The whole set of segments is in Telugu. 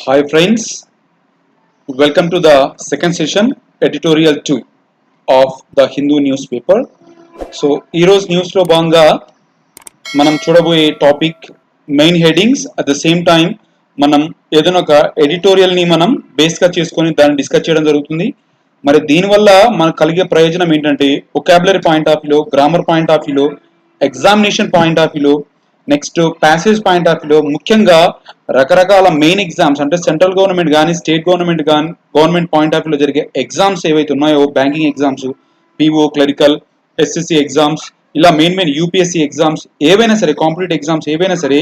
Hi friends, welcome to the second session, editorial 2 of the Hindu newspaper. So, ఈరోజు న్యూస్లో భాగంగా మనం చూడబోయే topic main headings at the same time మనం ఏదైనా ఒక ఎడిటోరియల్ని మనం బేస్గా చేసుకొని దాన్ని డిస్కస్ చేయడం జరుగుతుంది. మరి దీనివల్ల మనకు కలిగే ప్రయోజనం ఏంటంటే వొకాబులరీ పాయింట్ ఆఫ్ వ్యూలో, గ్రామర్ పాయింట్ ఆఫ్ వ్యూలో, ఎగ్జామినేషన్ పాయింట్ ఆఫ్ వ్యూలో, నెక్స్ట్ ప్యాసేజ్ పాయింట్ ఆఫ్ వ్యూలో, ముఖ్యంగా రకరకాల మెయిన్ ఎగ్జామ్స్ అంటే సెంట్రల్ గవర్నమెంట్ కానీ స్టేట్ గవర్నమెంట్ పాయింట్ ఆఫ్ వ్యూలో జరిగే ఎగ్జామ్స్ ఏవైతే ఉన్నాయో banking exams, PO, clerical, SSC exams, ఇలా మెయిన్ యూపీఎస్సీ ఎగ్జామ్స్ ఏవైనా సరే, కాంపిటేటివ్ ఎగ్జామ్స్ ఏవైనా సరే,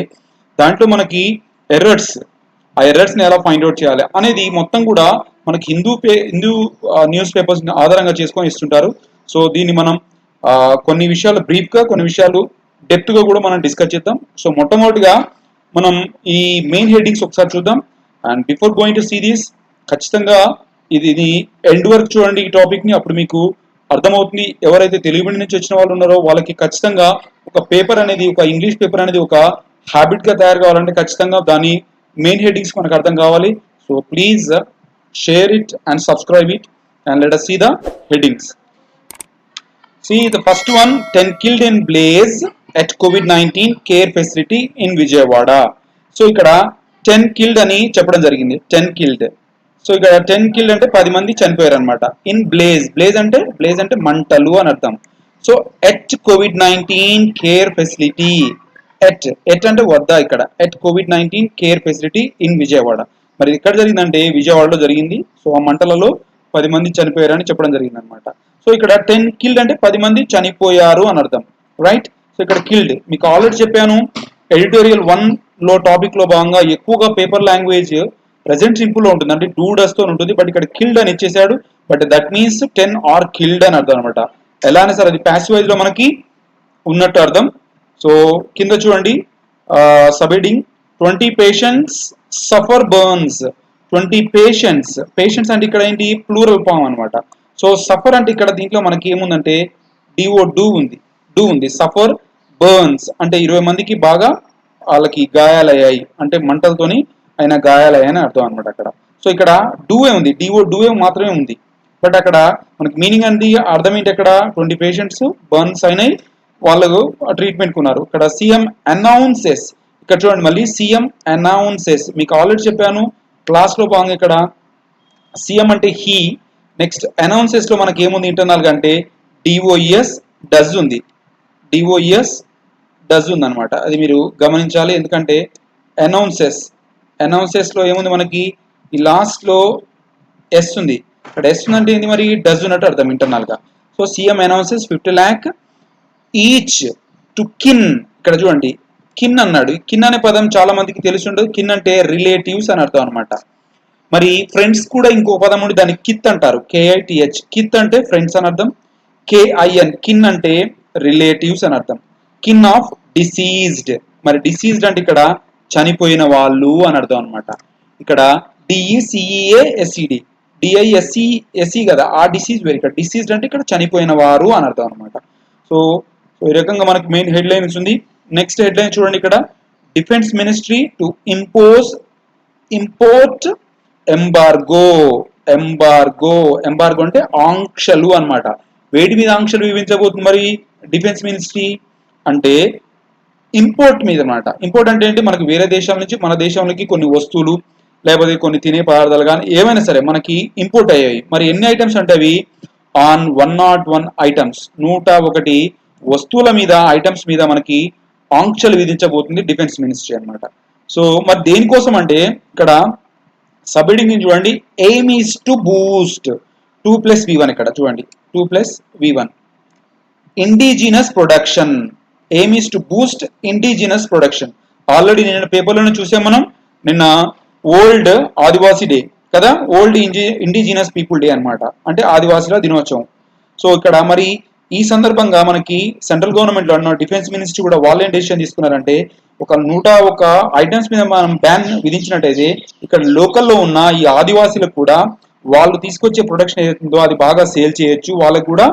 దాంట్లో మనకి ఆ ఎర్రర్స్ని ఎలా ఫైండ్ అవుట్ చేయాలి అనేది మొత్తం కూడా మనకి హిందూ న్యూస్ పేపర్స్ ఆధారంగా చేసుకొని ఇస్తుంటారు. సో దీన్ని మనం కొన్ని విషయాలు బ్రీఫ్గా, కొన్ని విషయాలు డెప్త్గా కూడా మనం డిస్కస్ చేద్దాం. సో మొట్టమొదటిగా మనం ఈ మెయిన్ హెడ్డింగ్స్ ఒకసారి చూద్దాం. And before going to see this, ఖచ్చితంగా ఇది ఎండ్ వరకు చూడండి ఈ టాపిక్ని, అప్పుడు మీకు అర్థమవుతుంది. ఎవరైతే తెలుగు మీడియం నుంచి వచ్చిన వాళ్ళు ఉన్నారో వాళ్ళకి ఖచ్చితంగా ఒక పేపర్ అనేది, ఒక ఇంగ్లీష్ పేపర్ అనేది ఒక హ్యాబిట్గా తయారు కావాలంటే ఖచ్చితంగా దాని మెయిన్ హెడ్డింగ్స్ మనకు అర్థం కావాలి. So please share it and subscribe it and let us see the headings. See the first one, 10 killed in blaze at COVID-19 care facility in Vijayawada. So ఇక్కడ 10 killed అని చెప్పడం జరిగింది. 10 killed. సో ఇక్కడ 10 killed అంటే 10 మంది చనిపోయారు అనమాట. ఇన్ బ్లేజ్ అంటే మంటలు అని అర్థం. So at COVID-19 care facility, at అంటే వద్ద, ఇక్కడ at COVID-19 care facility in Vijayawada. మరి ఎక్కడ జరిగిందంటే విజయవాడలో జరిగింది. సో ఆ మంటలలో 10 మంది చనిపోయారని చెప్పడం జరిగింది అనమాట. సో ఇక్కడ 10 కిల్డ్ అంటే 10 మంది చనిపోయారు అని అర్థం, రైట్? సో ఇక్కడ కిల్డ్ మీకు ఆల్రెడీ చెప్పాను, ఎడిటోరియల్ 1లో టాపిక్లో భాగంగా ఎక్కువగా పేపర్ లాంగ్వేజ్ ప్రెజెంట్ సింపుల్లో ఉంటుంది, అంటే డూ డస్తో ఉంటుంది. బట్ ఇక్కడ కిల్డ్ అని ఇచ్చేసాడు. But that means 10 are killed అని అర్థం అనమాట. ఎలా అయినా సరే అది ప్యాసివ్ వాయిస్లో మనకి ఉన్నట్టు అర్థం. సో కింద చూడండి, sub heading 20 patients suffer burns. 20 patients అంటే ఇక్కడ ఏంటి, ప్లూరల్ ఫామ్ అనమాట. సో సఫర్ అంటే ఇక్కడ దీంట్లో మనకి ఏముందంటే డూ ఉంది. సఫర్ బర్న్స్ అంటే 20 మందికి బాగా వాళ్ళకి గాయాలయ్యాయి, అంటే మంటలతోని అయిన గాయాలయ్యాయని అర్థం అనమాట అక్కడ. సో ఇక్కడ డూ ఉంది, డూ మాత్రమే ఉంది. బట్ అక్కడ మనకి మీనింగ్ అనేది అర్థం ఏంటి, అక్కడ 20 పేషెంట్స్ బర్న్స్ అయినాయి, వాళ్ళు ట్రీట్మెంట్ ఉన్నారు. ఇక్కడ సీఎం అనౌన్సెస్, ఇక్కడ చూడండి మళ్ళీ సీఎం అనౌన్సెస్. మీకు ఆల్రెడీ చెప్పాను క్లాస్లో భాగంగా, ఇక్కడ సీఎం అంటే హీ, నెక్స్ట్ అనౌన్సెస్లో మనకి ఏముంది ఇంటర్నల్గా అంటే డిఓఈఎస్ డజ్ ఉంది, అనమాట. అది మీరు గమనించాలి, ఎందుకంటే అనౌన్సెస్లో ఏముంది మనకి ఈ లాస్ట్లో ఎస్ ఉంది. ఇక్కడ ఎస్ ఉందంటే ఏంది, మరి డజ్ ఉన్నట్టు అర్థం ఇంటర్నల్గా. So CM announces 50 lakh each to kin. ఇక్కడ చూడండి కిన్ అన్నాడు. కిన్ అనే పదం చాలా మందికి తెలిసి ఉండదు. కిన్ అంటే రిలేటివ్స్ అని అర్థం అనమాట. మరి ఫ్రెండ్స్ కూడా ఇంకో పదం ఉండి దాన్ని కిత్ అంటారు, KITH. కిత్ అంటే ఫ్రెండ్స్ అని అర్థం. KIN కిన్ అంటే రిలేటివ్స్ అని అర్థం. కిన్ ఆఫ్ డిసీజ్డ్, మరి డిసీజ్డ్ అంటే ఇక్కడ చనిపోయిన వాళ్ళు అని అర్థం అనమాట. ఇక్కడ DECEASED, DISESE కదా, ఆ డిసీజ్ వేరు. ఇక్కడ డిసీజ్డ్ అంటే ఇక్కడ చనిపోయిన వారు అని అర్థం అనమాట. సో ఈ రకంగా మనకి మెయిన్ హెడ్ లైన్స్ ఉంది. నెక్స్ట్ హెడ్ లైన్ చూడండి, ఇక్కడ defence ministry to import embargo అంటే ఆంక్షలు అన్నమాట. వేటి మీద ఆంక్షలు విధించబోతుంది మరి డిఫెన్స్ మినిస్ట్రీ అంటే ఇంపోర్ట్ మీద అన్నమాట. ఇంపోర్ట్ అంటే ఏంటి, మనకి వేరే దేశం నుంచి మన దేశంలోకి కొన్ని వస్తువులు లేకపోతే కొన్ని తినే పదార్థాలు కానీ ఏమైనా సరే మనకి ఇంపోర్ట్ అయ్యాయి. మరి ఎన్ని ఐటమ్స్ అంటే అవి ఆన్ 101 ఐటమ్స్, 101 వస్తువుల మీద, ఐటమ్స్ మీద మనకి ఆంక్షలు విధించబోతుంది డిఫెన్స్ మినిస్ట్రీ అన్నమాట. సో మరి దేనికోసం అంటే ఇక్కడ సబ్ హెడ్డింగ్ చూడండి, aim is to Boost 2+V1. ఇక్కడ చూడండి 2+V1 indigenous production. Aim is to Boost indigenous production. Already నిన్న పేపర్లోనే చూసాం మనం, నిన్న ఓల్డ్ ఆదివాసీ డే కదా, ఓల్డ్ ఇండిజినస్ పీపుల్ డే అనమాట, అంటే ఆదివాసీల దినోత్సవం. సో ఇక్కడ మరి ఈ సందర్భంగా మనకి సెంట్రల్ గవర్నమెంట్లో అన్న డిఫెన్స్ మినిస్ట్రీ కూడా వాళ్ళు ఏం డెసిషన్ తీసుకున్నారంటే, ఒక 101 ఐటమ్స్ మీద మనం బ్యాన్ విధించినట్టయితే ఇక్కడ లోకల్లో ఉన్న ఈ ఆదివాసీలకు కూడా వాళ్ళు తీసుకొచ్చే ప్రొడక్షన్ ఏదైతుందో అది బాగా సేల్ చేయొచ్చు, వాళ్ళకు కూడా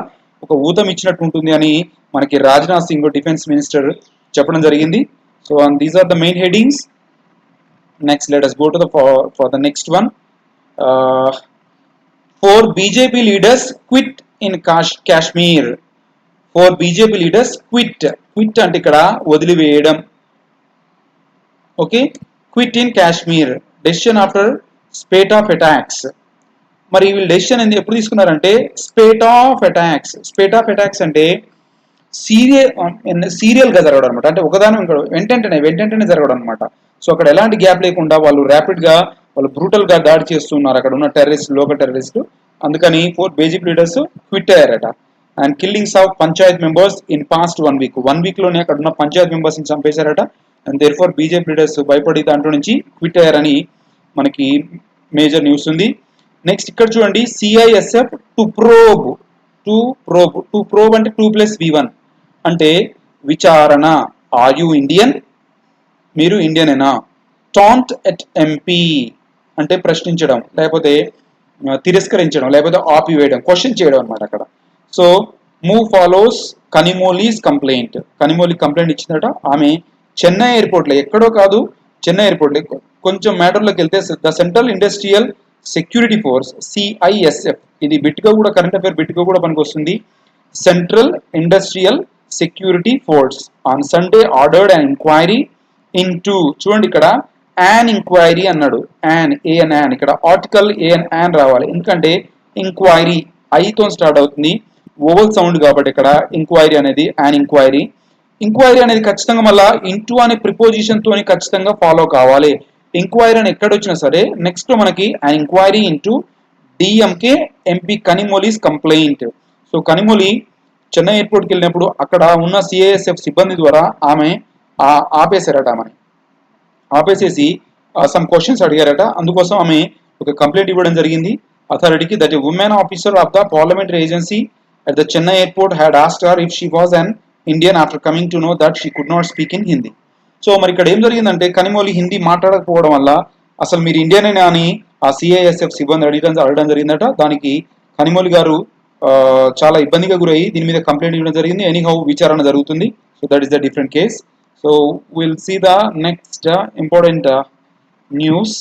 ఒక ఊతం ఇచ్చినట్టు ఉంటుంది అని మనకి రాజ్నాథ్ సింగ్ డిఫెన్స్ మినిస్టర్ చెప్పడం జరిగింది. So these are the main headings. Next, let us go to the for the next one. 4 BJP leaders quit in Kashmir. 4 BJP leaders quit అంటే ఇక్కడ వదిలివేయడం. Okay, quit in Kashmir decision after spate of attacks. మరి వీళ్ళు డెసిషన్ ఎప్పుడు తీసుకున్నారంటే స్పేట్ ఆఫ్ అటాక్స్ అంటే సీరియల్ గా జరగడం అనమాట. అంటే ఒకదాని వెంటనే జరగడం అనమాట. సో అక్కడ ఎలాంటి గ్యాప్ లేకుండా వాళ్ళు ర్యాపిడ్ గా వాళ్ళు బ్రూటల్ గా దాడి చేస్తున్నారు అక్కడ ఉన్న లోకల్ టెర్రరిస్టులు. అందుకని 4 బీజేపీ లీడర్స్ క్విట్ అయ్యారట. And killings of panchayat members in past 1 week. 1 week లోనే అక్కడ ఉన్న పంచాయత్ మెంబర్స్ ని చంపేశారట. And therefore BJP leaders భయపడి దాంట్లో నుంచి క్విట్ అయ్యారని మనకి మేజర్ న్యూస్ ఉంది. నెక్స్ట్ ఇక్కడ చూడండి, సిఐఎస్ఎఫ్ టు ప్రోబ్ అంటే 2+V1 అంటే విచారణ. ఆర్ యు ఇండియన్, మీరు ఇండియనేనా. టాంట్ ఎట్ ఎంపీ అంటే ప్రశ్నించడం, లేకపోతే తిరస్కరించడం, లేకపోతే ఆపివేయడం, క్వశ్చన్ చేయడం అనమాట అక్కడ. So move follows Kanimozhi's complaint. Kanimozhi complaint ఇచ్చిందట. ఆమె చెన్నై ఎయిర్పోర్ట్లో, ఎక్కడో కాదు చెన్నై ఎయిర్పోర్ట్లో. కొంచెం మ్యాటర్లోకి వెళ్తే the central industrial security force CISF, ఇది బిట్గా కూడా కరెంట్ అఫేర్ బిట్గా కూడా పనికి వస్తుంది. Central industrial security force on Sunday ordered an enquiry into, చూడండి ఇక్కడ యాన్ ఎంక్వైరీ అన్నాడు. యాన్ ఇక్కడ ఆర్టికల్ యాన్ రావాలి, ఎందుకంటే ఎంక్వైరీ ఐతో స్టార్ట్ అవుతుంది, ఓవల్ సౌండ్ కాబట్టి ఇక్కడ ఎంక్వైరీ అనేది యాన్ ఎంక్వైరీ అనేది ఖచ్చితంగా మళ్ళీ ఇంటూ అనే ప్రిపోజిషన్ తోని ఖచ్చితంగా ఫాలో కావాలి. ఎంక్వైరీ అని ఎక్కడ వచ్చినా సరే నెక్స్ట్ మనకి enquiry into DMK MP Kanimozhi's complaint. So Kanimozhi Chennai ఎయిర్పోర్ట్కి వెళ్ళినప్పుడు అక్కడ ఉన్న సిఐఎస్ఎఫ్ సిబ్బంది ద్వారా ఆమె ఆపేశారట. ఆమెని ఆపేసేసి సమ్ క్వశ్చన్స్ అడిగారట. అందుకోసం ఆమె ఒక కంప్లైంట్ ఇవ్వడం జరిగింది అథారిటీకి. That a woman officer of the parliamentary agency at the Chennai airport had asked her if she was an Indian after coming to know that she could not speak in Hindi. So మరి ఇక్కడ ఏం జరిగిందంటే కనిమోలీ హిందీ మాట్లాడకపోవడం వల్ల అసలు మీరు ఇండియనేనా అని ఆ సిఐఎస్ఎఫ్ సిబ్బంది అడగడం జరిగిందట. దానికి కనిమోలీ గారు చాలా ఇబ్బందిగా గురయ్యి దీని మీద కంప్లైంట్ ఇవ్వడం జరిగింది. ఎనీహౌ విచారణ జరుగుతుంది. So that is the different case. So will see the next important news.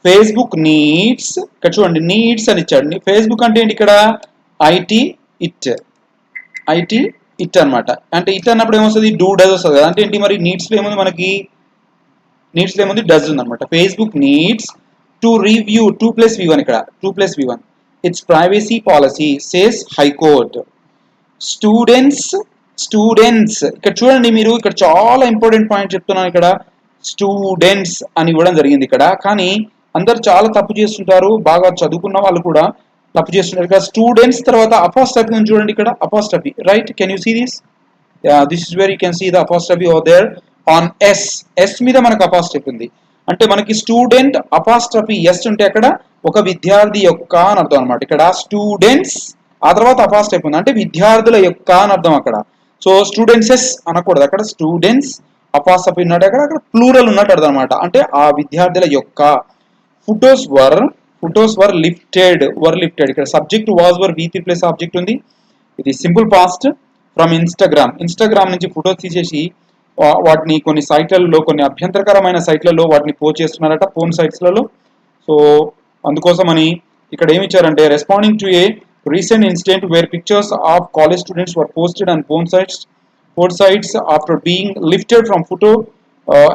Facebook needs, ఇక్కడ చూడండి నీడ్స్ అని ఇచ్చాడు. ఫేస్బుక్ అంటే ఏంటి ఇక్కడ ఐటీ ఇట్ అనమాట. అంటే ఇట్ అన్నప్పుడు ఏమొస్తుంది, డూ డస్ వస్తుంది కదా. అంటే ఏంటి మరి నీడ్స్లో ఏముంది, మనకి నీడ్స్లో ఏముంది, డస్ ఉంది అనమాట. Facebook needs to review 2+V1 ఇక్కడ 2+V1 it's privacy policy says high court. Students ఇక్కడ చూడండి, మీరు ఇక్కడ చాలా ఇంపార్టెంట్ పాయింట్ చెప్తున్నాను. ఇక్కడ స్టూడెంట్స్ అని ఇవ్వడం జరిగింది ఇక్కడ, కానీ అందరు చాలా తప్పు చేస్తుంటారు. బాగా చదువుకున్న వాళ్ళు కూడా తప్పు చేస్తుంటారు. ఇక్కడ స్టూడెంట్స్ తర్వాత అపాస్ట్రఫీ ఉంది చూడండి, ఇక్కడ apostrophe, right? Can you see this? This is where you can see the apostrophe over there on S మీద మనకు అపాస్ట్రఫీ ఉంది. అంటే మనకి స్టూడెంట్ అపాస్ట్రఫీ ఎస్ ఉంటే అక్కడ ఒక విద్యార్థి యొక్క అని అర్థం అనమాట. ఇక్కడ స్టూడెంట్స్ ఆ తర్వాత అపాస్ట్రఫీ ఉంది, అంటే విద్యార్థుల యొక్క అని అర్థం అక్కడ. సో స్టూడెంట్సెస్ అనకూడదు అక్కడ, స్టూడెంట్స్ అపాస్ట్రఫీ ఉన్నట్టు అక్కడ ప్లూరల్ ఉన్నట్టు అర్థం అనమాట, అంటే ఆ విద్యార్థుల యొక్క. ఫొటోస్ వర్ లిఫ్టెడ్ ఇక్కడ subject was were V3 plus object ఉంది. ఇది సింపుల్ పాస్ట్ ఫ్రమ్ ఇన్స్టాగ్రామ్ నుంచి ఫొటోస్ తీసేసి వాటిని కొన్ని సైట్లలో, కొన్ని అభ్యంతరకరమైన సైట్లలో వాటిని పోస్ట్ చేస్తున్నారట, ఫోన్ సైట్స్లలో. సో అందుకోసమని ఇక్కడ ఏమి ఇచ్చారంటే responding to A recent incident wear pictures of college students were posted on phone sites after being lifted from photo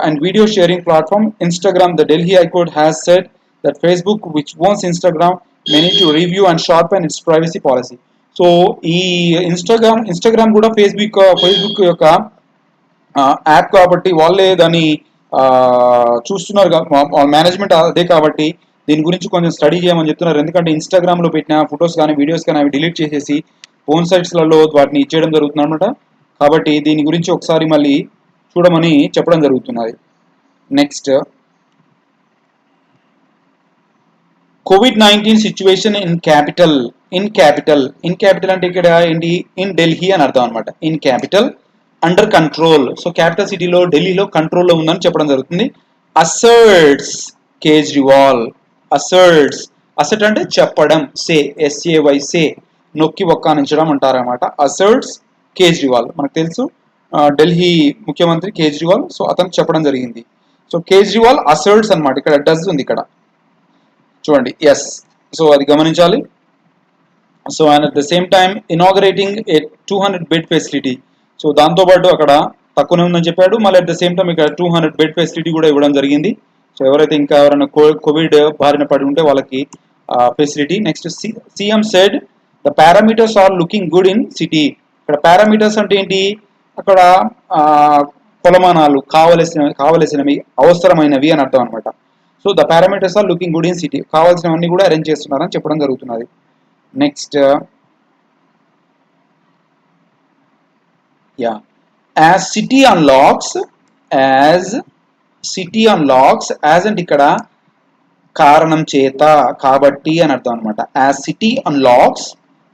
and video sharing platform Instagram. The Delhi High Court has said that Facebook, which owns Instagram, may need to review and sharpen its privacy policy. So ఈ ఇన్స్టాగ్రామ్ కూడా ఫేస్బుక్ యొక్క యాప్ కాబట్టి వాళ్ళే దాన్ని చూస్తున్నారు, మేనేజ్మెంట్ అదే కాబట్టి దీని గురించి కొంచెం స్టడీ చేయమని చెప్తున్నారు. ఎందుకంటే ఇన్స్టాగ్రామ్లో పెట్టిన ఫొటోస్ కానీ వీడియోస్ కానీ అవి డిలీట్ చేసేసి ఫోన్ సైట్స్లలో వాటిని ఇచ్చేయడం జరుగుతుంది అనమాట. కాబట్టి దీని గురించి ఒకసారి మళ్ళీ చూడమని చెప్పడం జరుగుతున్నది. Next, COVID-19 situation in capital అంటే ఇక్కడ ఏంటి, ఇన్ ఢిల్లీ అని అర్థం అనమాట. In capital under control. So capital సిటీలో ఢిల్లీలో కంట్రోల్లో ఉందని చెప్పడం జరుగుతుంది. అసర్ట్స్ కేజ్రీవాల్. అసర్ట్ అంటే చెప్పడం, సే SAY సే నొక్కి ఒక్కానించడం అంటారన్నమాట. అసర్ట్స్ కేజ్రీవాల్, మనకు తెలుసు ఢిల్లీ ముఖ్యమంత్రి కేజ్రీవాల్. సో అతను చెప్పడం జరిగింది. సో కేజ్రీవాల్ అసర్ట్స్ అన్నమాట, ఇక్కడ డస్ ఉంది ఇక్కడ చూడండి, ఎస్. సో అది గమనించాలి. So and at the same time inaugurating A 200 bed facility. So దాంతోపాటు అక్కడ తక్కువనే ఉందని చెప్పాడు, మళ్ళీ అట్ ద సేమ్ టైం ఇక్కడ 200 బెడ్ ఫెసిలిటీ కూడా ఇవ్వడం జరిగింది. సో ఎవరైతే ఇంకా ఎవరైనా కోవిడ్ బారిన పడి ఉంటే వాళ్ళకి facility. Next CM said the parameters are looking good in city. ఇక్కడ పారామీటర్స్ అంటే ఏంటి, అక్కడ కొలమానాలు కావలసినవి అవసరమైనవి అని అర్థం అనమాట. So the parameters are looking good in city, కావాల్సినవన్నీ కూడా అరేంజ్ చేస్తున్నారని చెప్పడం జరుగుతున్నది. Next as city unlocks, as అంటే ఇక్కడ కారణం చేత, కాబట్టి అని అర్థం అనమాట. As city unlocks,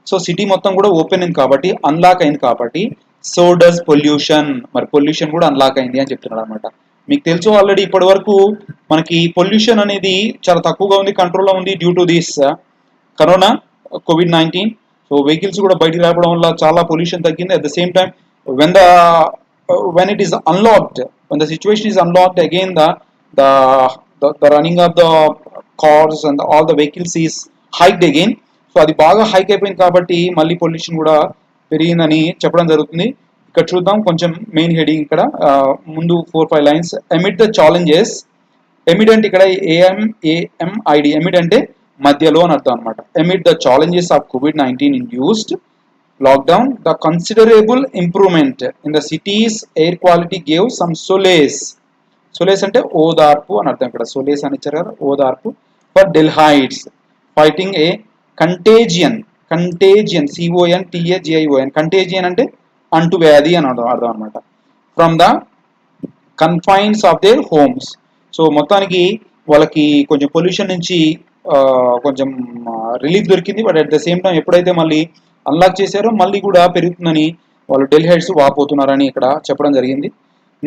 so city మొత్తం కూడా ఓపెన్ అయింది కాబట్టి, అన్లాక్ అయింది కాబట్టి, సో డస్ పొల్యూషన్, మరి పొల్యూషన్ కూడా అన్లాక్ అయింది అని చెప్తున్నాడు అనమాట. మీకు తెలుసు ఆల్రెడీ ఇప్పటి వరకు మనకి పొల్యూషన్ అనేది చాలా తక్కువగా ఉంది, కంట్రోల్లో ఉంది due to this corona COVID-19. So vehicles కూడా బయటికి రావడం వల్ల చాలా పొల్యూషన్ తగ్గింది. At the same time when it is unlocked, when the situation is unlocked again, the running of the cars and all the vehicles is hiked again. So అది బాగా హైక్ అయిపోయింది కాబట్టి మళ్ళీ పొల్యూషన్ కూడా పెరిగిందని చెప్పడం జరుగుతుంది. ఇక్కడ చూద్దాం కొంచెం మెయిన్ హెడింగ్, ఇక్కడ ముందు 4-5 lines. Amid the challenges, amid అంటే ఇక్కడ AMID, ఎమిడ్ అంటే మధ్యలో అని అర్థం అనమాట. Amid the challenges of COVID-19 induced lockdown, the considerable improvement in the cities air quality gave some solace. Solace అంటే ఓదార్పు అని అర్థం, ఇక్కడ సొలేస్ అని ఇచ్చారు కదా, ఓదార్పు. For Delhiites fighting a contagion, CONTAGION, contagion అంటే అంటువ్యాధి అని అర్థం అనమాట. From the confines of their homes. So మొత్తానికి వాళ్ళకి కొంచెం పొల్యూషన్ నుంచి కొంచెం రిలీఫ్ దొరికింది. But at the same time ఎప్పుడైతే మళ్ళీ అన్లాక్ చేశారో మళ్ళీ కూడా పెరుగుతుందని వాళ్ళు డెల్హైడ్స్ వాపోతున్నారని ఇక్కడ చెప్పడం జరిగింది.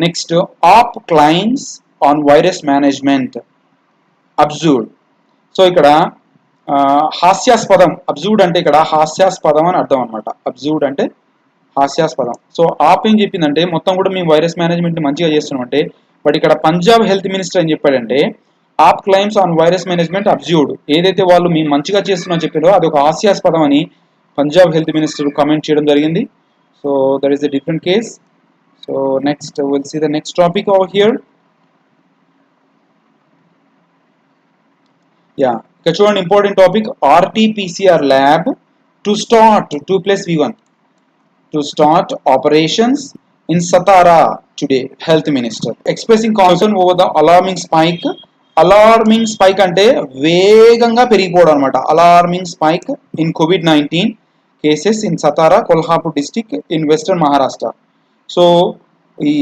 Next AAP claims on virus management absurd. So ఇక్కడ హాస్యాస్పదం, అబ్జూర్డ్ అంటే ఇక్కడ హాస్యాస్పదం అని అర్థం అనమాట. అబ్జూర్డ్ అంటే హాస్యాస్పదం. సో ఆప్ ఏం చెప్పిందంటే మొత్తం కూడా మేము వైరస్ మేనేజ్మెంట్ మంచిగా చేస్తున్నాం అంటే, బట్ ఇక్కడ పంజాబ్ హెల్త్ మినిస్టర్ ఏం చెప్పాడంటే ఆప్ క్లైమ్స్ ఆన్ వైరస్ మేనేజ్మెంట్ అబ్జూర్డ్, ఏదైతే వాళ్ళు మేము మంచిగా చేస్తున్నాం చెప్పారో అది ఒక హాస్యాస్పదం అని పంజాబ్ హెల్త్ మినిస్టర్ కామెంట్ చేయడం జరిగింది. So that is the different case. So next will see the next topic over here. ఇక్కడ చూడండి important topic, RT-PCR lab to start 2+V1 to start operations in Satara today, health minister expressing concern over the alarming spike. Alarming spike అంటే వేగంగా పెరిగిపోవడం అనమాట. Alarming spike in COVID-19 cases in Satara, Kolhapur district in western Maharashtra. So ఈ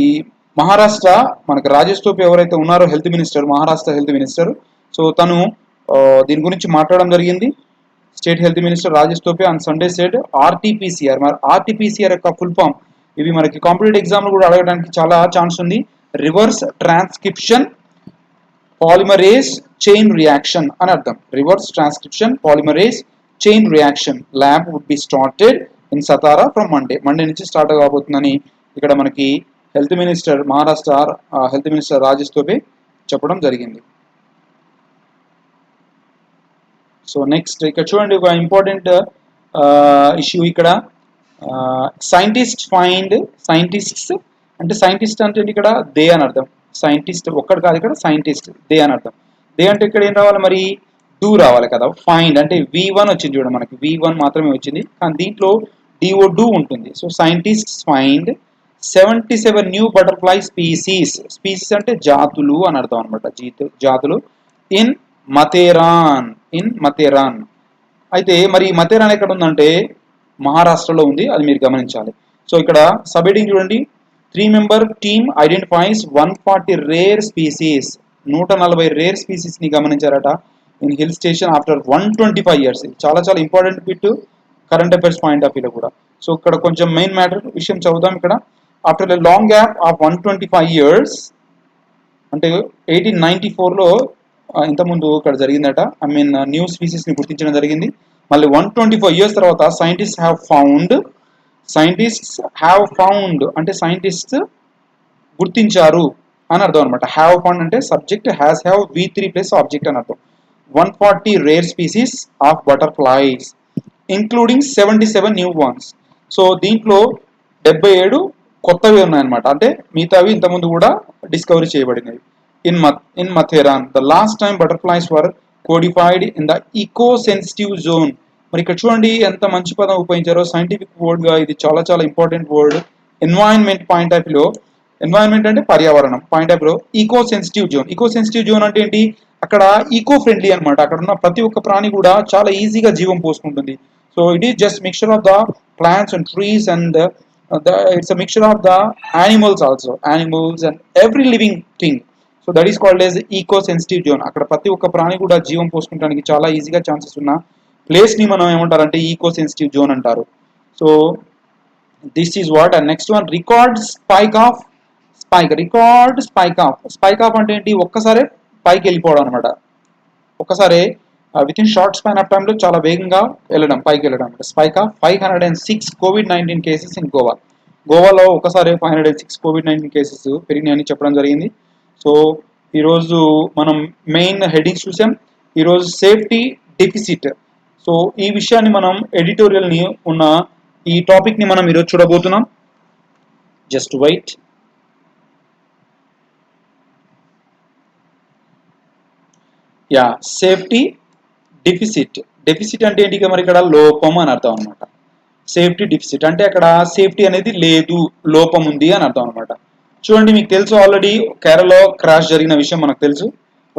మహారాష్ట్ర మనకి రాజేష్ తోపే ఎవరైతే ఉన్నారో health minister, Maharashtra health minister, so తను దీని గురించి మాట్లాడడం జరిగింది. State health minister Rajesh Tope on Sunday said RT-PCR. మరి RT-PCR యొక్క ఫుల్ ఫామ్, ఇవి మనకి కాంపిటేటివ్ ఎగ్జామ్లో కూడా అడగడానికి చాలా ఛాన్స్ ఉంది. Reverse transcription polymerase chain reaction అని అర్థం. Reverse transcription polymerase chain reaction lab would be started in Satara from Monday నుంచి స్టార్ట్ కాబోతుందని ఇక్కడ మనకి health minister, Maharashtra health minister Rajesh Tope చెప్పడం జరిగింది. సో నెక్స్ట్ ఇక్కడ చూడండి ఒక ఇంపార్టెంట్ ఇష్యూ, ఇక్కడ సైంటిస్ట్స్ అంటే సైంటిస్ట్ అంటే ఇక్కడ దే అని అర్థం. సైంటిస్ట్ ఒక్కడు కాదు, ఇక్కడ సైంటిస్ట్ దే అని అర్థం. దే అంటే ఇక్కడ ఏం రావాలి, మరి డూ రావాలి కదా. ఫైండ్ అంటే V1 వచ్చింది చూడండి, మనకి V1 మాత్రమే వచ్చింది, కానీ దీంట్లో DO ఉంటుంది. So scientists find 77 new butterfly species అంటే జాతులు అని అర్థం అనమాట, జాతులు ఇన్ మథేరాన్. అయితే మరి మథేరాన్ ఎక్కడ ఉందంటే మహారాష్ట్రలో ఉంది, అది మీరు గమనించాలి. సో ఇక్కడ సబ్ హెడింగ్ చూడండి, 3-member team identifies 140 rare species, 140 rare species ని గమనించారట in hill station after 125 years. చాలా చాలా important bit current affairs point of వ్యూలో కూడా. సో ఇక్కడ కొంచెం మెయిన్ మ్యాటర్ విషయం చదువుదాం. ఇక్కడ after a long gap of 125 years అంటే 1894లో ఇంతకుముందు ఇక్కడ జరిగిందట, న్యూ స్పీసీస్ ని గుర్తించడం జరిగింది. మళ్ళీ 125 years తర్వాత scientist have found scientists have found అంటే సైంటిస్ట్స్ గుర్తించారు అని అర్థం అనమాట. హ్యావ్ ఫౌండ్ అంటే subject, has have V3 plus object అని అర్థం. 140 rare species of butterflies including 77 new once. So దీంట్లో 77 కొత్తవి ఉన్నాయన్నమాట, అంటే మిగతావి ఇంతకుముందు కూడా డిస్కవరీ చేయబడినవి. In Matheran the last time butterflies were codified in the eco sensitive zone. మరి ఇక్కడ చూడండి ఎంత మంచి పదం ఉపయోగించారో, సైంటిఫిక్ వర్డ్ గా ఇది చాలా చాలా important word. Environment point of లో, ఎన్వైరన్మెంట్ అంటే పర్యావరణం, పాయింట్ ఆఫ్ లో eco sensitive zone. Eco sensitive zone అంటే ఏంటి, అక్కడ ఈకో ఫ్రెండ్లీ అనమాట, అక్కడ ఉన్న ప్రతి ఒక్క ప్రాణి కూడా చాలా ఈజీగా జీవం పోసుకుంటుంది. So it is just mixture of the plants and trees and it's a mixture of the animals also, animals and every living thing. So that is called as eco sensitive zone. అక్కడ ప్రతి ఒక్క ప్రాణి కూడా జీవం పోసుకుంటానికి చాలా ఈజీగా ఛాన్సెస్ ఉన్న ప్లేస్ ని మనం ఏమంటారంటే ఈకో సెన్సిటివ్ జోన్ అంటారు. So this is what. And next one record spike of. Record spike of. Spike of అంటే ఏంటి, ఒక్కసారి పైకి వెళ్ళిపోవడం అనమాట, ఒక్కసారి with in short span of టైంలో చాలా వేగంగా వెళ్ళడం, పైకి వెళ్ళడం. Spike of 506 COVID-19 cases in Goa. గోవాలో ఒకసారి 506 COVID-19 కేసెస్ పెరిగినాయని చెప్పడం జరిగింది. సో ఈరోజు మనం మెయిన్ హెడ్డింగ్స్ చూసాం. ఈరోజు సేఫ్టీ డెఫిసిట్. సో ఈ విషయాన్ని మనం ఎడిటోరియల్ ని ఉన్న ఈ టాపిక్ ని మనం ఈరోజు చూడబోతున్నాం. Just wait. Yeah, safety deficit. Deficit అంటే ఏంటి, మరి ఇక్కడ లోపం అని అర్థం అనమాట. సేఫ్టీ డెఫిసిట్ అంటే అక్కడ సేఫ్టీ అనేది లేదు, లోపం ఉంది అని అర్థం అనమాట. చూడండి, మీకు తెలుసు ఆల్రెడీ కేరళలో క్రాష్ జరిగిన విషయం మనకు తెలుసు,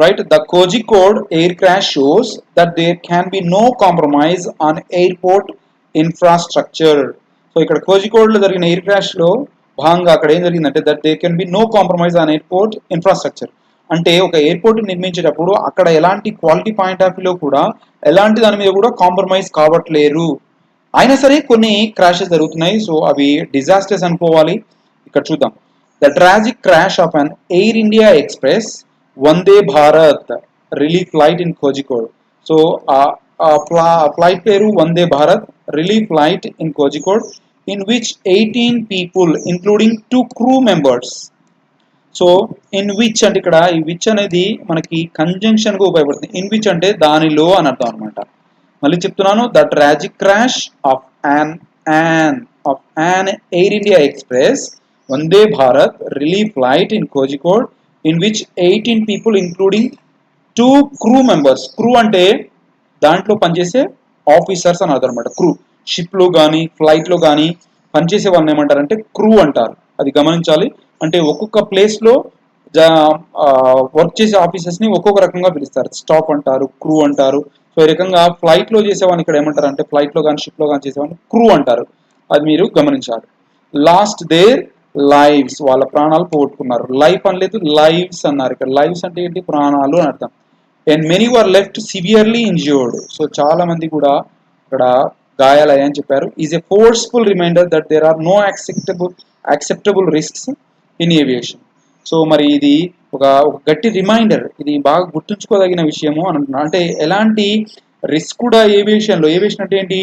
right? The Kozhikode air crash shows that there can be no compromise on airport infrastructure. So ఇక్కడ కోజికోడ్ లో జరిగిన ఎయిర్ క్రాష్ లో భాగంగా అక్కడ ఏం జరిగిందంటే that there can be no compromise on airport infrastructure. అంటే ఒక ఎయిర్పోర్ట్ నిర్మించేటప్పుడు అక్కడ ఎలాంటి క్వాలిటీ పాయింట్ ఆఫ్ వ్యూలో కూడా ఎలాంటి దాని మీద కూడా కాంప్రమైజ్ కావట్లేరు. అయినా సరే కొన్ని క్రాషెస్ జరుగుతున్నాయి. సో అవి డిజాస్టర్స్ అనుకోవాలి. ఇక్కడ చూద్దాం. The tragic crash of an Air India Express Vande Bharat relief flight in Kozhikode. So flight పేరు Vande Bharat relief flight in Kozhikode in which 18 people including 2 crew members. So in which అంటే ఇక్కడ ఈ విచ్ అనేది మనకి కంజంక్షన్ గా ఉపయోగపడుతుంది. ఇన్ విచ్ అంటే దానిలో అని అర్థం అనమాట. మళ్ళీ చెప్తున్నాను, the tragic crash of an air India Express Vande Bharat relief flight in Kozhikode in which 18 people including 2 crew members. Crew అంటే దాంట్లో పనిచేసే ఆఫీసర్స్ అని అర్థం అనమాట. క్రూ, షిప్ లో కానీ ఫ్లైట్ లో కానీ పనిచేసే వాళ్ళని ఏమంటారంటే క్రూ అంటారు. అది గమనించాలి. అంటే ఒక్కొక్క ప్లేస్ లో వర్క్ చేసే ఆఫీసర్స్ ని ఒక్కొక్క రకంగా పిలుస్తారు. స్టాఫ్ అంటారు, క్రూ అంటారు. సో ఈ రకంగా ఫ్లైట్ లో చేసేవాడిని ఇక్కడ ఏమంటారు అంటే ఫ్లైట్ లో కానీ షిప్ లో కానీ చేసేవాడిని క్రూ అంటారు. అది మీరు గమనించాలి. లాస్ట్ దేర్ లైవ్స్, వాళ్ళ ప్రాణాలు పోగొట్టుకున్నారు. లైఫ్ అనలేదు, లైవ్స్ అన్నారు. ఇక్కడ లైవ్స్ అంటే ఏంటి, ప్రాణాలు అని అర్థం. And many were left severely injured. So చాలా మంది కూడా ఇక్కడ గాయాలయ్యని చెప్పారు. Is a forceful reminder that there are no acceptable risks in aviation. So మరి ఇది ఒక గట్టి రిమైండర్, ఇది బాగా గుర్తుంచుకోదగిన విషయము అని అంటున్నాను. అంటే ఎలాంటి రిస్క్ కూడా ఏవియేషన్లో, ఏవియేషన్ అంటే ఏంటి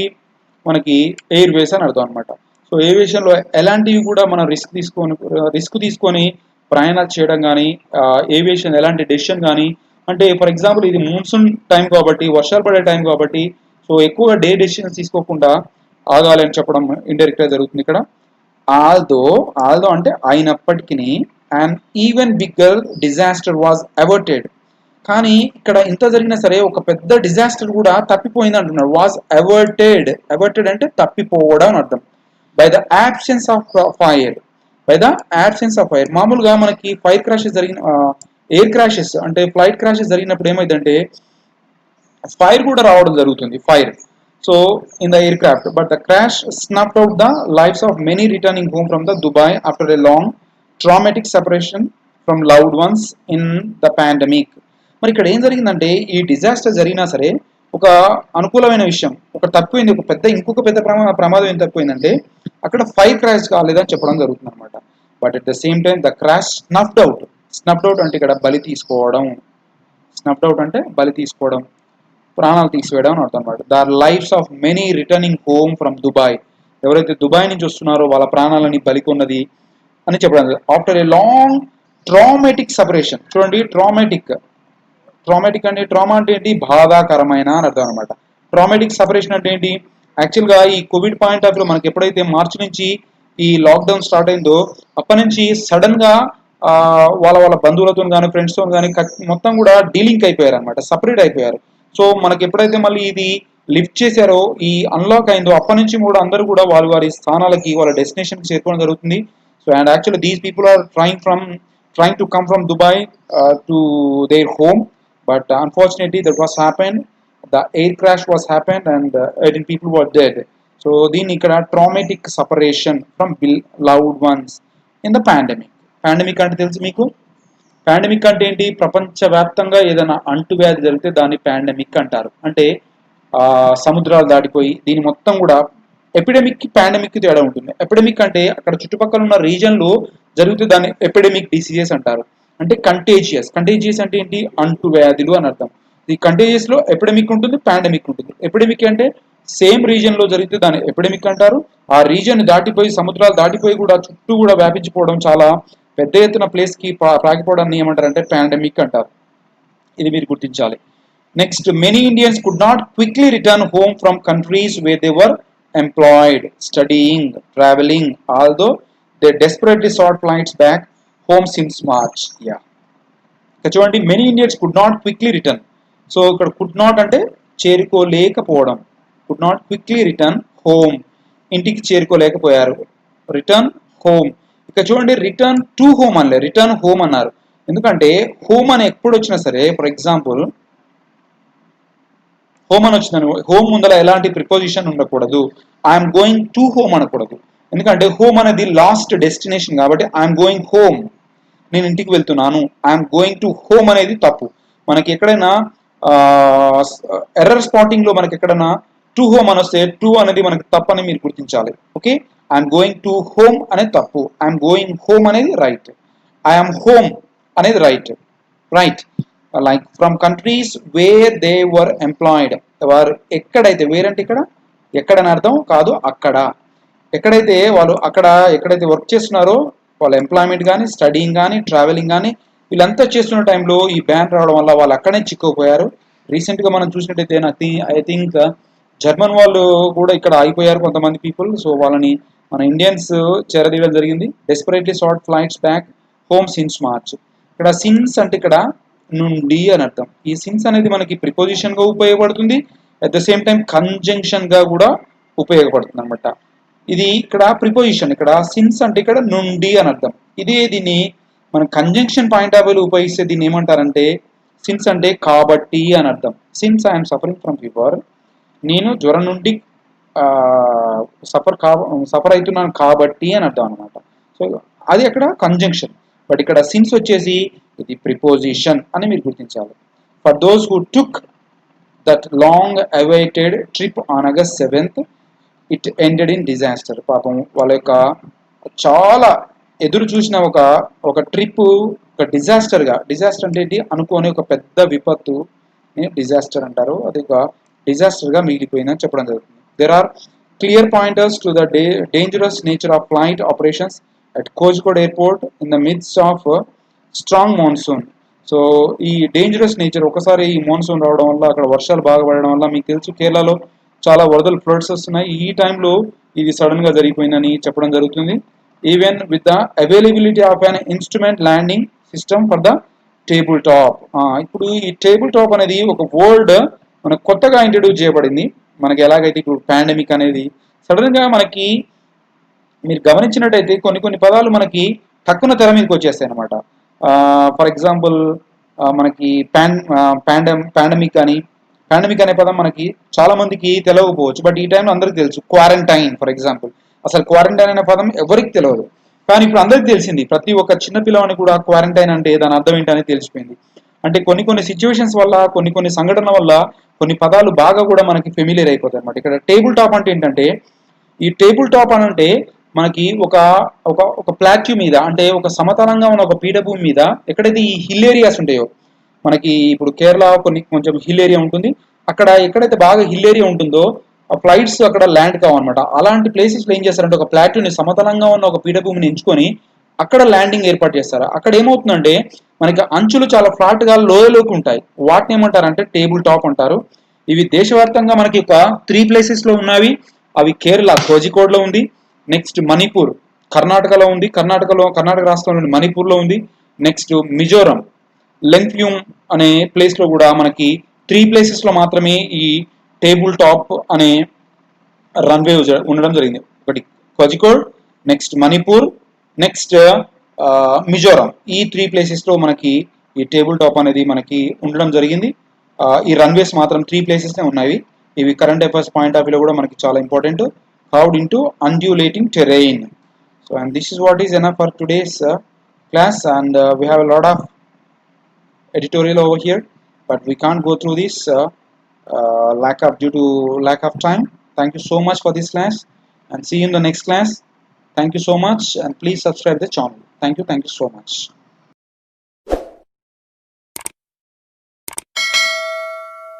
మనకి ఎయిర్ వేస్ అని అర్థం అనమాట. సో ఏవియేషన్లో ఎలాంటివి కూడా మనం రిస్క్ తీసుకొని ప్రయాణాలు చేయడం కానీ, ఏవియేషన్ ఎలాంటి డెసిషన్ కానీ, అంటే ఫర్ ఎగ్జాంపుల్ ఇది మాన్సూన్ టైం కాబట్టి, వర్షాలు పడే టైం కాబట్టి, సో ఎక్కువగా డే డెసిషన్స్ తీసుకోకుండా ఆగాలి అని చెప్పడం ఇండైరెక్ట్గా జరుగుతుంది ఇక్కడ. ఆల్దో అంటే అయినప్పటికీ and even bigger disaster was averted. కానీ ఇక్కడ ఇంత జరిగినా సరే ఒక పెద్ద డిజాస్టర్ కూడా తప్పిపోయింది అంటున్నారు. Was averted. అవర్టెడ్ అంటే తప్పిపోవడం అని అర్థం. By the absence of fire. By the absence of fire. మామూలుగా మనకి ఫైర్ క్రాషెస్ జరిగిన, ఎయిర్ క్రాషెస్ అంటే ఫ్లైట్ క్రాషెస్ జరిగినప్పుడు ఏమైందంటే ఫైర్ కూడా రావడం జరుగుతుంది, fire. So in the aircraft, but the crash snuffed out the lives of many returning home from the Dubai after a long traumatic separation from loved ones in the pandemic. మరి ఇక్కడ ఏం జరిగిందంటే ఈ డిజాస్టర్ జరిగినా సరే ఒక అనుకూలమైన విషయం ఒక తప్పిపోయింది, ఇంకొక పెద్ద ప్రమాదం ఏం తప్పిపోయిందంటే అక్కడ ఫైర్ క్రాష్ కాలేదని చెప్పడం జరుగుతుంది అనమాట. But at the same time the crash snuffed out. Snuffed out అంటే ఇక్కడ బలి తీసుకోవడం. స్నఫ్డ్ అవుట్ అంటే బలి తీసుకోవడం, ప్రాణాలు తీసివేయడం అని అర్థం అనమాట. The lives of many returning home from Dubai. ఎవరైతే దుబాయ్ నుంచి వస్తున్నారో వాళ్ళ ప్రాణాలని బలికొన్నది అని చెప్పడం. After a long traumatic separation. చూడండి, ట్రామాటిక్ అంటే, ట్రామా అంటే ఏంటి, బాధాకరమైన అని అర్థం అనమాట. ట్రామాటిక్ సపరేషన్ అంటే ఏంటి, యాక్చువల్గా ఈ కోవిడ్ పాయింట్ ఆఫ్ వ్యూ మనకి ఎప్పుడైతే మార్చి నుంచి ఈ లాక్డౌన్ స్టార్ట్ అయిందో అప్పటి నుంచి సడన్ గా వాళ్ళ బంధువులతో కానీ ఫ్రెండ్స్తో కానీ మొత్తం కూడా డీలింక్ అయిపోయారు అనమాట, సపరేట్ అయిపోయారు. సో మనకి ఎప్పుడైతే మళ్ళీ ఇది లిఫ్ట్ చేశారో, ఈ అన్లాక్ అయిందో అప్పటి నుంచి కూడా అందరూ కూడా వారి వారి స్థానాలకి, వాళ్ళ డెస్టినేషన్కి చేరుకోవడం జరుగుతుంది. So and actually these people are trying to come from Dubai to their home, but unfortunately that was happened. The air crash was happened and 18 people were dead. So దీని ఇక్కడ traumatic separation from loved ones in the pandemic. Pandemic అంటే తెలుసు మీకు? పాండమిక్ అంటే ఏంటి, ప్రపంచవ్యాప్తంగా ఏదైనా అంటువ్యాధి జరిగితే దాన్ని పాండమిక్ అంటారు. అంటే సముద్రాలు దాటిపోయి దీని మొత్తం కూడా ఎపిడమిక్ కి పాండమిక్ కి తేడా ఉంటుంది. ఎపిడమిక్ అంటే అక్కడ చుట్టుపక్కల ఉన్న రీజన్ లో జరిగితే దాన్ని ఎపిడమిక్ డిసీజెస్ అంటారు. అంటే కంటేజియస్ అంటే ఏంటి, అంటువ్యాధులు అని అర్థం. ఈ కంటేజియస్ లో ఎపిడమిక్ ఉంటుంది, పాండమిక్ ఉంటుంది. ఎపిడమిక్ అంటే సేమ్ రీజన్ లో జరిగితే దాన్ని ఎపిడమిక్ అంటారు. ఆ రీజన్ దాటిపోయి, సముద్రాలు దాటిపోయి కూడా చుట్టూ కూడా వ్యాపించిపోవడం, చాలా పెద్ద ఎత్తున ప్లేస్ కి ప్రాగిపోవడాన్ని ఏమంటారు అంటే పాండమిక్ అంటారు. ఇది మీరు గుర్తించాలి. Next, many Indians could not quickly return home from countries where they were employed, studying, traveling, although they desperately sought flights back home since March. Yeah. చూడండి, many Indians could not quickly return. So ఇక్కడ కుడ్ నాట్ అంటే చేరుకోలేకపోవడం. Could not quickly return home, ఇంటికి చేరుకోలేకపోయారు. Return home. ఇక చూడండి, రిటర్న్ టు హోమ్ అనలే, రిటర్న్ హోమ్ అన్నారు. ఎందుకంటే హోమ్ అని ఎప్పుడు వచ్చినా సరే, ఫర్ ఎగ్జాంపుల్ హోమ్ అని వచ్చిందని, హోమ్ ముందర ఎలాంటి ప్రిపోజిషన్ ఉండకూడదు. ఐఎమ్ గోయింగ్ టు హోమ్ అనకూడదు. ఎందుకంటే హోమ్ అనేది లాస్ట్ డెస్టినేషన్ కాబట్టి ఐఎమ్ గోయింగ్ హోమ్, నేను ఇంటికి వెళ్తున్నాను. ఐఎమ్ గోయింగ్ టు హోమ్ అనేది తప్పు. మనకి ఎక్కడైనా ఎర్రర్ స్పాటింగ్ లో మనకి ఎక్కడైనా టు హోమ్ అని వస్తే టు అనేది మనకి తప్పు అని మీరు గుర్తించాలి. Okay, I'm going to home అనేది తప్పు, ఐఎమ్ గోయింగ్ హోమ్ అనేది రైట్, ఐఎమ్ హోమ్ అనేది right. Like from countries where they were employed. వారు ఎక్కడైతే, వేర్ అంటే ఇక్కడ ఎక్కడని అర్థం కాదు, అక్కడ ఎక్కడైతే వాళ్ళు ఎక్కడైతే వర్క్ చేస్తున్నారో వాళ్ళ ఎంప్లాయ్మెంట్ కానీ, స్టడీయింగ్ కానీ, ట్రావెలింగ్ కానీ వీళ్ళంతా చేస్తున్న టైంలో ఈ బ్యాన్ రావడం వల్ల వాళ్ళు అక్కడే చిక్కుపోయారు. రీసెంట్గా మనం చూసినట్టయితే ఐ థింక్ జర్మన్ వాళ్ళు కూడా ఇక్కడ ఆగిపోయారు కొంతమంది పీపుల్. సో వాళ్ళని మన ఇండియన్స్ చేరదీయడం జరిగింది. Desperately sought flights back home since March. ఇక్కడ సిన్స్ అంటే ఇక్కడ నుండి అని అర్థం. ఈ సిన్స్ అనేది మనకి ప్రిపోజిషన్ గా ఉపయోగపడుతుంది, at the same time conjunction గా కూడా ఉపయోగపడుతుంది అనమాట. ఇది ఇక్కడ ప్రిపోజిషన్, ఇక్కడ సిన్స్ అంటే ఇక్కడ నుండి అని అర్థం. దీన్ని మనం కంజంక్షన్ పాయింట్ ఆఫ్ వ్యూ ఉపయోగిస్తే దీన్ని ఏమంటారంటే, సిన్స్ అంటే కాబట్టి అని అర్థం. Since I'm suffering from fever, నేను జ్వరం నుండి సఫర్ అవుతున్నాను కాబట్టి అని అర్థం అనమాట. సో అది అక్కడ కంజంక్షన్. బట్ ఇక్కడ సిన్స్ వచ్చేసి ఇది ప్రిపోజిషన్ అని మీరు గుర్తించాలి. For those who took that long awaited trip on August 7th, it ended in disaster. పాపం వాళ్ళ యొక్క చాలా ఎదురు చూసిన ఒక ట్రిప్ ఒక డిజాస్టర్ అంటే ఏంటి, అనుకోని ఒక పెద్ద విపత్తు డిజాస్టర్ అంటారు, అది ఒక డిజాస్టర్ గా మిగిలిపోయిందని చెప్పడం జరుగుతుంది. There are clear pointers to the dangerous nature of flight operations at Kozhikode Airport in the midst of strong monsoon. So ఈ డేంజరస్ నేచర్, ఒకసారి ఈ మాన్సూన్ రావడం వల్ల, అక్కడ వర్షాలు బాగా పడడం వల్ల, మీకు తెలుసు కేరళలో చాలా వరదలు, ఫ్లడ్స్ వస్తున్నాయి. ఈ టైంలో ఇది సడన్ గా జరిగిపోయిందని చెప్పడం జరుగుతుంది. Even with the availability of an instrument landing system for the table top. ఇప్పుడు ఈ టేబుల్ టాప్ అనేది ఒక వర్డ్ మనకు కొత్తగా ఇంట్రడ్యూస్ చేయబడింది. మనకి ఎలాగైతే ఇప్పుడు పాండమిక్ అనేది సడన్ గా మనకి మీరు గమనించినట్టయితే కొన్ని పదాలు మనకి తక్కువ తెర మీదకి వచ్చేస్తాయి అనమాట. ఫర్ ఎగ్జాంపుల్ మనకి పాండమిక్ అనే పదం మనకి చాలా మందికి తెలియకపోవచ్చు, బట్ ఈ టైంలో అందరికి తెలుసు. క్వారంటైన్ ఫర్ ఎగ్జాంపుల్, అసలు క్వారంటైన్ అనే పదం ఎవరికి తెలియదు, కానీ ఇప్పుడు అందరికి తెలిసింది. ప్రతి ఒక్క చిన్న పిల్లవాడిని కూడా క్వారంటైన్ అంటే దాని అర్థం ఏంటనేది తెలిసిపోయింది. అంటే కొన్ని సిచ్యువేషన్స్ వల్ల, కొన్ని సంఘటనల వల్ల కొన్ని పదాలు బాగా కూడా మనకి ఫెమిలియర్ అయిపోతాయి అనమాట. ఇక్కడ టేబుల్ టాప్ అంటే ఏంటంటే, ఈ టేబుల్ టాప్ అని అంటే మనకి ఒక ప్లాట్యూ మీద, అంటే ఒక సమతలంగా ఉన్న ఒక పీఠభూమి మీద ఎక్కడైతే ఈ హిల్ ఏరియాస్ ఉంటాయో, మనకి ఇప్పుడు కేరళ కొంచెం హిల్ ఏరియా ఉంటుంది, అక్కడ ఎక్కడైతే బాగా హిల్ ఏరియా ఉంటుందో ఫ్లైట్స్ అక్కడ ల్యాండ్ కావన్నమాట. అలాంటి ప్లేసెస్లో ఏం చేస్తారంటే ఒక ప్లాట్యూని సమతలంగా ఉన్న ఒక పీఠభూమిని ఎంచుకొని అక్కడ ల్యాండింగ్ ఏర్పాటు చేస్తారు. అక్కడ ఏమవుతుందంటే మనకి అంచులు చాలా ఫ్లాట్గా లోయలోకి ఉంటాయి. వాటిని ఏమంటారంటే టేబుల్ టాప్ అంటారు. ఇవి దేశవ్యాప్తంగా మనకి ఒక 3 ప్లేసెస్లో ఉన్నవి. అవి కేరళ కోజికోడ్లో ఉంది, నెక్స్ట్ మణిపూర్ కర్ణాటకలో ఉంది, కర్ణాటక రాష్ట్రంలోని మణిపూర్లో ఉంది, నెక్స్ట్ మిజోరం లెంగ్ఫ్యూమ్ అనే ప్లేస్లో కూడా మనకి 3 ప్లేసెస్లో మాత్రమే ఈ టేబుల్ టాప్ అనే రన్వే ఉండడం జరిగింది. ఒకటి కోజికోడ్, నెక్స్ట్ మణిపూర్, నెక్స్ట్ మిజోరం. ఈ 3 ప్లేసెస్లో మనకి ఈ టేబుల్ టాప్ అనేది మనకి ఉండడం జరిగింది. ఈ రన్వేస్ మాత్రం 3 ప్లేసెస్నే ఉన్నాయి. ఇవి కరెంట్ అఫైర్స్ పాయింట్ ఆఫ్ వ్యూలో కూడా మనకి చాలా important. Cloud into undulating terrain. So, and this is what is enough for today's class, and we have a lot of editorial over here, but we can't go through this due to lack of time. Thank you so much for this class, and see you in the next class. Thank you so much, and please subscribe the channel. Thank you so much.